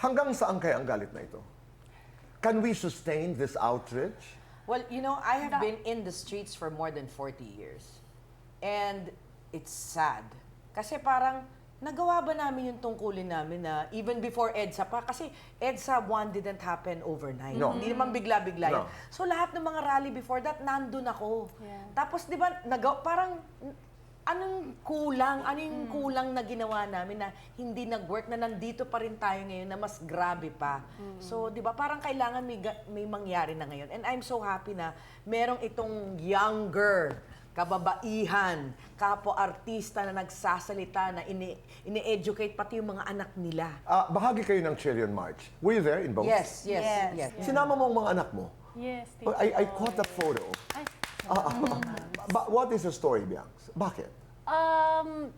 Hanggang saan kaya ang galit na ito? Can we sustain this outrage? Well, you know, I have been in the streets for more than 40 years. And it's sad. Kasi parang, nagawa ba namin yung tungkulin namin na even before EDSA pa? Kasi EDSA 1 didn't happen overnight. No. Hindi naman bigla-bigla yun. No. So lahat ng mga rally before that, nandun ako. Yeah. Tapos di ba, parang, anong kulang na ginawa namin na hindi nag-work, na nandito pa rin tayo ngayon na mas grabe pa. So, di ba, parang kailangan may mangyari na ngayon. And I'm so happy na merong itong younger, kababaihan, kapwa-artista na nagsasalita, na ini-educate pati yung mga anak nila. Bahagi kayo ng Chilean March. Were you there in both? Yes. Sinama mo ang mga anak mo? Yes, Oh, I caught that photo. Ay, But what is the story, Bianx? Bakit?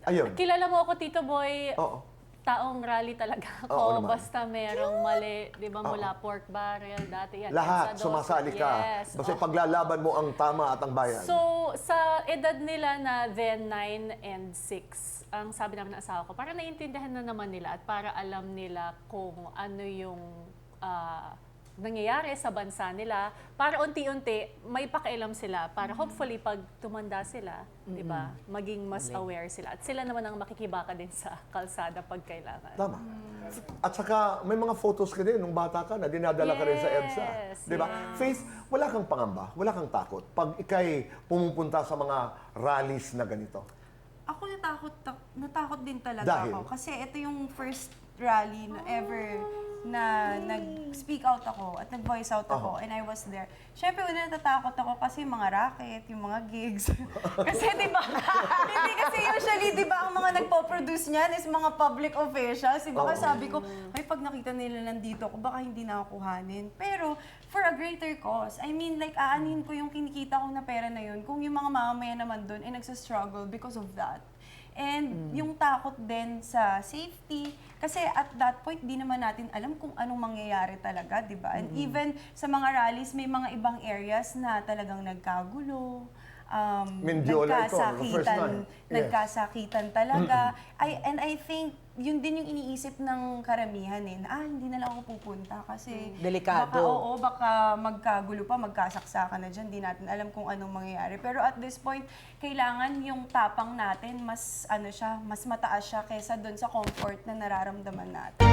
Ayun. kilala mo ako, Tito Boy. Oo. Taong rally talaga ako. Oo naman. Basta merong mali, di ba, mula pork barrel, dati yan. Lahat, EDSA 12. sumasali ka. Yes. Basta oo. paglalaban mo ang tama at ang bayan. So, sa edad nila na then 9 and 6, ang sabi namin ng asawa ko, para naiintindihan na naman nila at para alam nila kung ano yung nangyayari sa bansa nila, para unti-unti may pakialam sila, para hopefully pag tumanda sila, di ba, maging mas aware sila. At sila naman ang makikibaka din sa kalsada pag kailangan. Tama. At saka may mga photos ka din nung bata ka na dinadala ka rin sa EDSA. Yes, Di ba? yes. Faith, wala kang pangamba, wala kang takot. Pag ikay pumupunta sa mga rallies na ganito. Ako natakot din talaga Dahil? ako. Kasi ito yung first rally na ever na nag-speak out ako at nag-voice out ako and I was there. Siyempre, una natatakot ako kasi yung mga racket, yung mga gigs. Kasi di ba, hindi kasi usually, di ba, ang mga nagpo-produce niyan is mga public officials. Di ba, kasi sabi ko, ay, pag nakita nila nandito ako, baka hindi na ako kuhanin. Pero, for a greater cause, I mean, like, aanin ko yung kinikita ko na pera na yun kung yung mga mamamayan naman doon ay nagsastruggle because of that. And yung takot din sa safety, kasi at that point, di naman natin alam kung anong mangyayari talaga, di ba? And even sa mga rallies, may mga ibang areas na talagang nagkagulo, Mendiola ito, the first time. Yes. nagkasakitan talaga. And I think, yun din yung iniisip ng karamihan hindi na lang ako pupunta kasi Delikado. baka magkagulo pa, magkasaksakan na dyan, di natin alam kung anong mangyayari. Pero at this point, kailangan yung tapang natin mas mas mataas siya kaysa doon sa comfort na nararamdaman natin.